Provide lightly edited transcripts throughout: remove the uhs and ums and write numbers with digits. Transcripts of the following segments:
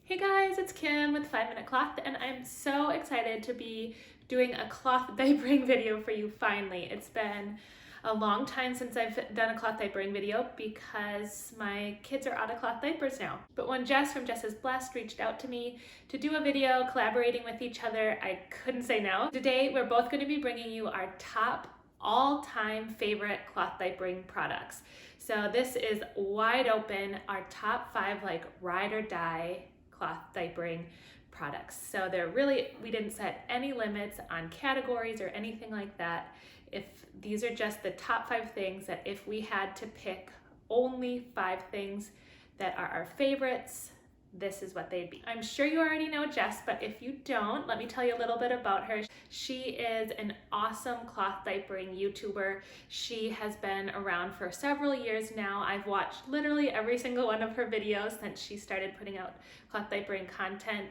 Hey guys, it's Kim with 5 Minute Cloth, and I'm so excited to be doing a cloth diapering video for you finally. It's been a long time since I've done a cloth diapering video because my kids are out of cloth diapers now. But when Jess from Jess is Blessed reached out to me to do a video collaborating with each other, I couldn't say no. Today, we're both going to be bringing you our top all-time favorite cloth diapering products. So this is wide open, our top 5 like ride or die cloth diapering products. So they're really, we didn't set any limits on categories or anything like that. If these are just the top 5 things that if we had to pick only 5 things that are our favorites, this is what they'd be. I'm sure you already know Jess, but if you don't, let me tell you a little bit about her. She is an awesome cloth diapering YouTuber. She has been around for several years now. I've watched literally every single one of her videos since she started putting out cloth diapering content.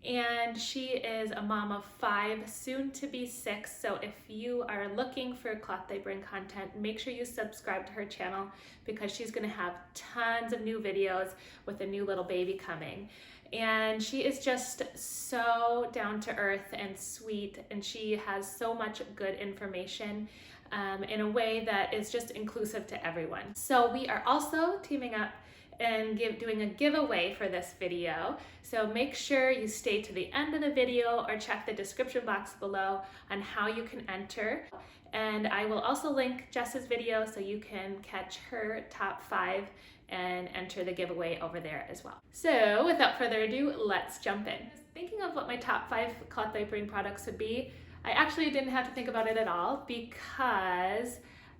And she is a mom of 5, soon to be 6. So if you are looking for cloth diapering content, make sure you subscribe to her channel because she's gonna have tons of new videos with a new little baby coming. And she is just so down to earth and sweet, and she has so much good information in a way that is just inclusive to everyone. So we are also teaming up and doing a giveaway for this video. So make sure you stay to the end of the video or check the description box below on how you can enter. And I will also link Jess's video so you can catch her top 5 and enter the giveaway over there as well. So without further ado, let's jump in. Thinking of what my top 5 cloth diapering products would be, I actually didn't have to think about it at all because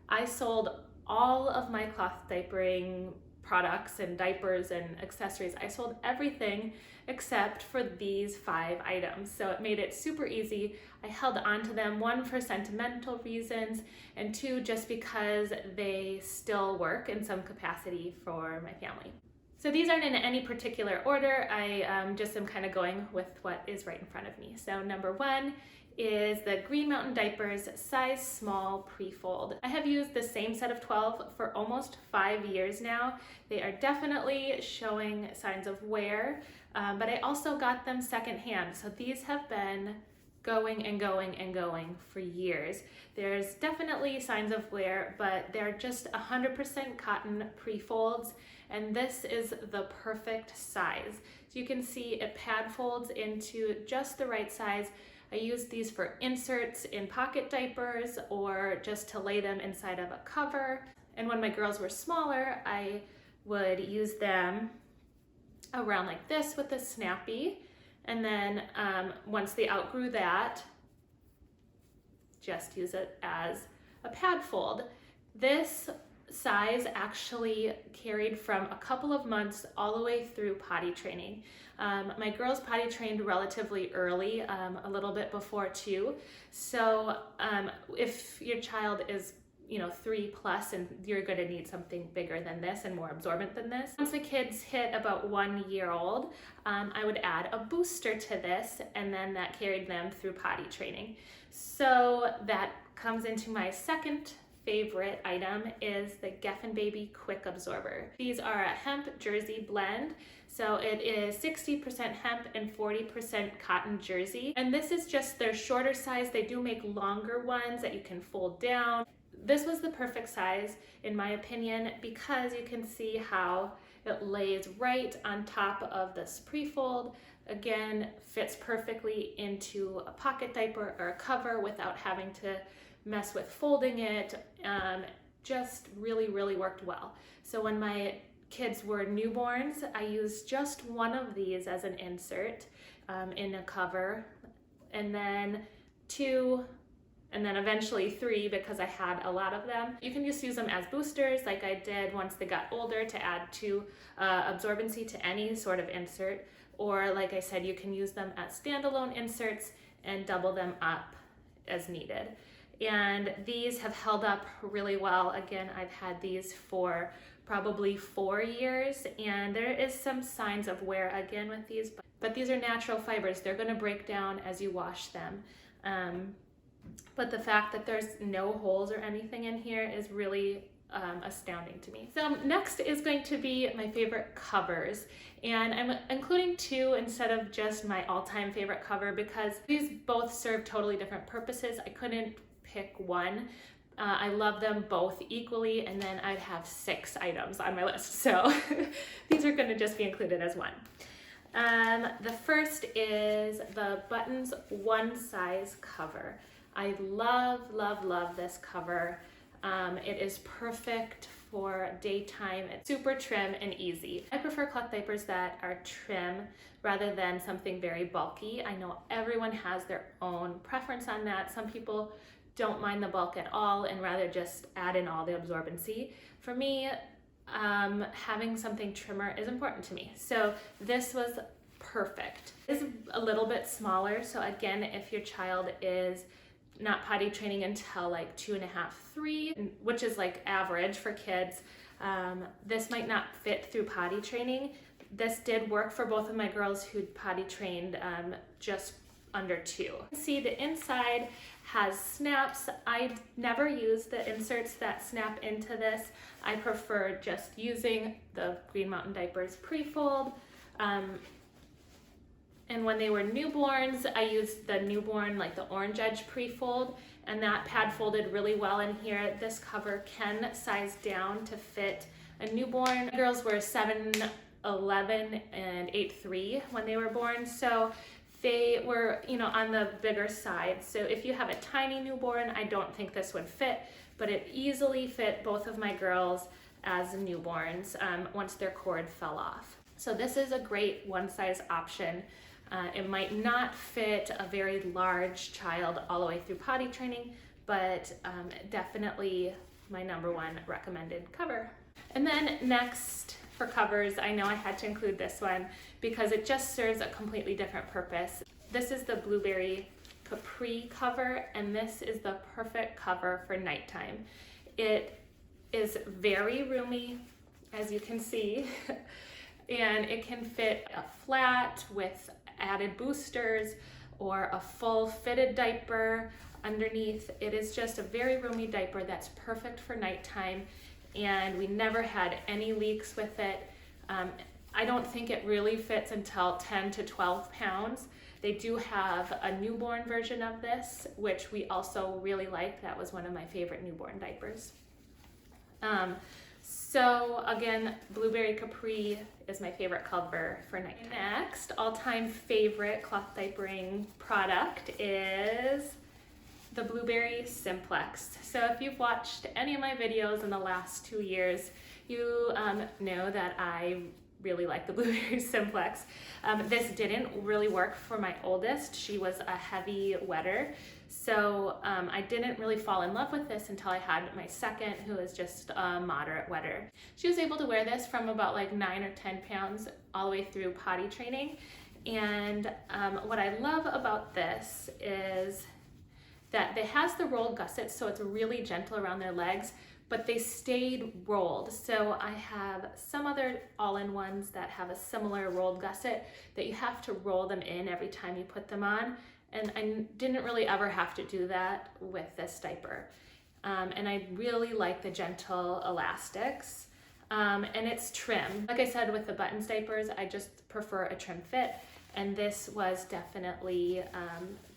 I sold all of my cloth diapering products and diapers and accessories. I sold everything except for these 5 items. So it made it super easy. I held on to them, 1 for sentimental reasons, and 2 just because they still work in some capacity for my family. So these aren't in any particular order. I just am kind of going with what is right in front of me. So number 1 is the Green Mountain Diapers size small pre-fold. I have used the same set of 12 for almost 5 years now. They are definitely showing signs of wear, but I also got them secondhand. So these have been going and going and going for years. There's definitely signs of wear, but they're just 100% cotton pre-folds, and this is the perfect size. So you can see it pad folds into just the right size. I use these for inserts in pocket diapers or just to lay them inside of a cover. And when my girls were smaller, I would use them around like this with a snappy. And then once they outgrew that, just use it as a pad fold. This size actually carried from a couple of months all the way through potty training. My girls potty trained relatively early, a little bit before 2. So if your child is 3+ and you're going to need something bigger than this and more absorbent than this. Once the kids hit about 1 year old, I would add a booster to this, and then that carried them through potty training. So that comes into my second favorite item is the Geffen Baby Quick Absorber. These are a hemp jersey blend. So it is 60% hemp and 40% cotton jersey. And this is just their shorter size. They do make longer ones that you can fold down. This was the perfect size in my opinion because you can see how it lays right on top of this pre-fold. Again, fits perfectly into a pocket diaper or a cover without having to mess with folding it. Just really worked well. So when my kids were newborns, I used just 1 of these as an insert in a cover, and then 2, and then eventually 3 because I had a lot of them. You can just use them as boosters like I did once they got older to add to absorbency to any sort of insert, or like I said, you can use them as standalone inserts and double them up as needed. And these have held up really well. Again, I've had these for probably 4 years, and there is some signs of wear again with these, but these are natural fibers. They're gonna break down as you wash them. But the fact that there's no holes or anything in here is really astounding to me. So next is going to be my favorite covers, and I'm including two instead of just my all-time favorite cover because these both serve totally different purposes. I couldn't pick one. I love them both equally, and then I'd have 6 items on my list. So these are going to just be included as one. The first is the Buttons One Size cover. I love, love, love this cover. It is perfect for daytime. It's super trim and easy. I prefer cloth diapers that are trim rather than something very bulky. I know everyone has their own preference on that. Some people don't mind the bulk at all and rather just add in all the absorbency. For me, having something trimmer is important to me. So this was perfect. It's a little bit smaller. So again, if your child is not potty training until like 2.5, 3, which is like average for kids, this might not fit through potty training. This did work for both of my girls who potty trained just under 2. See, the inside has snaps. I never use the inserts that snap into this. I prefer just using the Green Mountain Diapers pre-fold. And when they were newborns, I used the newborn, like the orange edge pre-fold, and that pad folded really well in here. This cover can size down to fit a newborn. My girls were 7'11" and 8'3" when they were born, so they were, on the bigger side. So if you have a tiny newborn, I don't think this would fit, but it easily fit both of my girls as newborns once their cord fell off. So this is a great one size option. It might not fit a very large child all the way through potty training, but definitely my #1 recommended cover. And then next for covers, I know I had to include this one because it just serves a completely different purpose. This is the Blueberry Capri cover, and this is the perfect cover for nighttime. It is very roomy, as you can see, and it can fit a flat with added boosters or a full fitted diaper underneath. It is just a very roomy diaper that's perfect for nighttime, and we never had any leaks with it. I don't think it really fits until 10 to 12 pounds. They do have a newborn version of this, which we also really like. That was one of my favorite newborn diapers. So again, Blueberry Capri is my favorite cover for night. Next, all-time favorite cloth diapering product is the Blueberry Simplex. So if you've watched any of my videos in the last 2 years, you know that I really like the Blueberry Simplex. This didn't really work for my oldest. She was a heavy wetter. So I didn't really fall in love with this until I had my second, who is just a moderate wetter. She was able to wear this from about like 9 or 10 pounds all the way through potty training. And what I love about this is that it has the rolled gussets, so it's really gentle around their legs, but they stayed rolled. So I have some other all-in-ones that have a similar rolled gusset that you have to roll them in every time you put them on. And I didn't really ever have to do that with this diaper. And I really like the gentle elastics. And it's trim. Like I said, with the Buttons diapers, I just prefer a trim fit. And this was definitely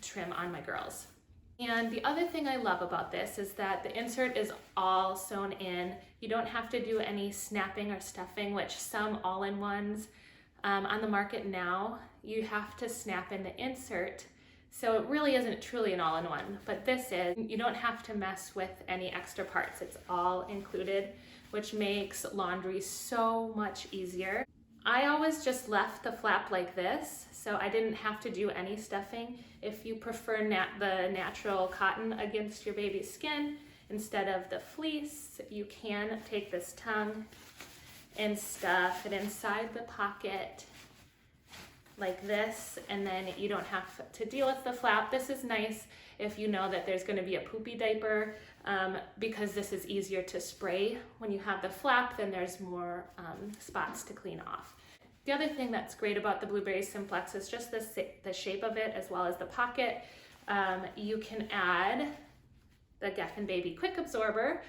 trim on my girls. And the other thing I love about this is that the insert is all sewn in. You don't have to do any snapping or stuffing, which some all-in-ones on the market now, you have to snap in the insert. So it really isn't truly an all-in-one, but this is. You don't have to mess with any extra parts. It's all included, which makes laundry so much easier. I always just left the flap like this, so I didn't have to do any stuffing. If you prefer the natural cotton against your baby's skin instead of the fleece, you can take this tongue and stuff it inside the pocket like this, and then you don't have to deal with the flap. This is nice if you know that there's going to be a poopy diaper, because this is easier to spray. When you have the flap, then there's more spots to clean off. The other thing that's great about the Blueberry Simplex is just the shape of it, as well as the pocket. You can add the Geffen Baby Quick Absorber,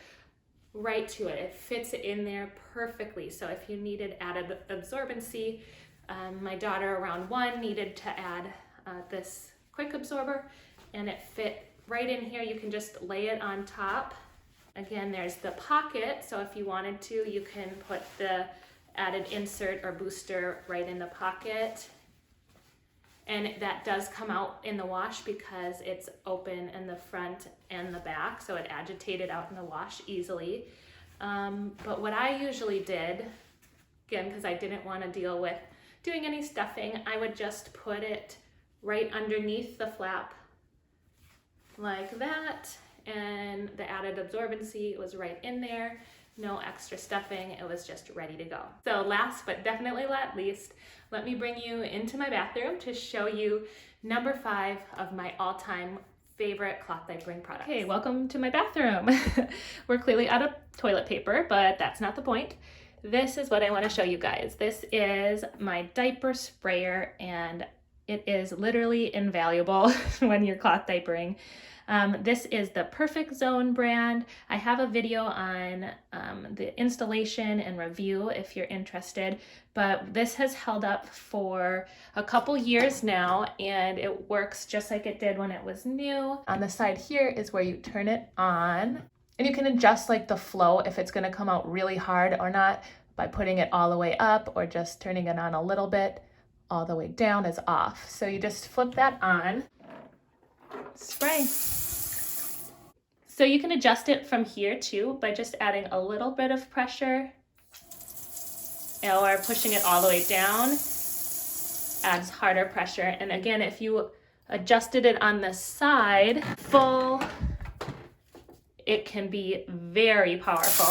right to it. It fits in there perfectly. So if you needed added absorbency, my daughter around 1 needed to add this quick absorber, and it fit right in here. You can just lay it on top. Again, there's the pocket, so if you wanted to, you can put the added insert or booster right in the pocket. And that does come out in the wash because it's open in the front and the back, so it agitated out in the wash easily. But what I usually did, again, because I didn't want to deal with doing any stuffing, I would just put it right underneath the flap like that, and the added absorbency was right in there. No extra stuffing, it was just ready to go. So last but definitely not least, let me bring you into my bathroom to show you number 5 of my all-time favorite cloth diapering products. Okay, welcome to my bathroom. We're clearly out of toilet paper, but that's not the point. This is what I want to show you guys. This is my diaper sprayer, and it is literally invaluable when you're cloth diapering. This is the Perfect Zone brand. I have a video on the installation and review if you're interested, but this has held up for a couple years now, and it works just like it did when it was new. On the side here is where you turn it on, and you can adjust like the flow if it's going to come out really hard or not by putting it all the way up or just turning it on a little bit. All the way down is off. So you just flip that on, spray. So you can adjust it from here too by just adding a little bit of pressure or pushing it all the way down adds harder pressure. And again, if you adjusted it on the side full, it can be very powerful.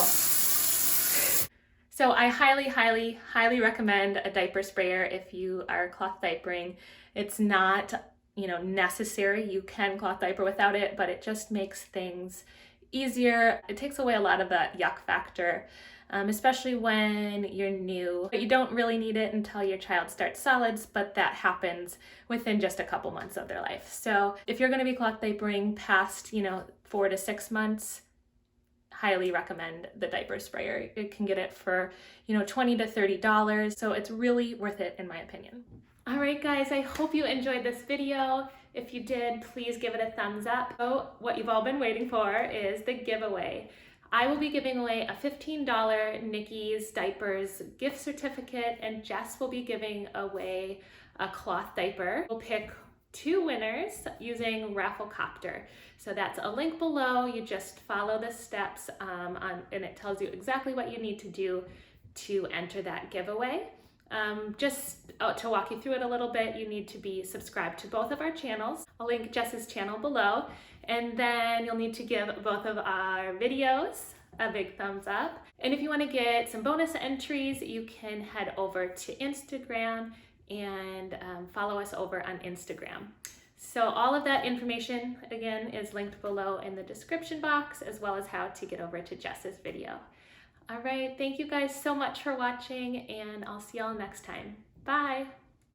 So I highly, highly, highly recommend a diaper sprayer if you are cloth diapering. It's not, necessary. You can cloth diaper without it, but it just makes things easier. It takes away a lot of the yuck factor, especially when you're new. But you don't really need it until your child starts solids, but that happens within just a couple months of their life. So if you're going to be cloth diapering past, 4 to 6 months, highly recommend the diaper sprayer. You can get it for, $20 to $30. So it's really worth it in my opinion. All right, guys, I hope you enjoyed this video. If you did, please give it a thumbs up. So what you've all been waiting for is the giveaway. I will be giving away a $15 Nikki's Diapers gift certificate, and Jess will be giving away a cloth diaper. We'll pick 2 winners using Rafflecopter. So that's a link below. You just follow the steps and it tells you exactly what you need to do to enter that giveaway. Just to walk you through it a little bit, you need to be subscribed to both of our channels. I'll link Jess's channel below, and then you'll need to give both of our videos a big thumbs up. And if you want to get some bonus entries, you can head over to Instagram and follow us over on Instagram. So all of that information, again, is linked below in the description box, as well as how to get over to Jess's video. All right, thank you guys so much for watching, and I'll see y'all next time. Bye.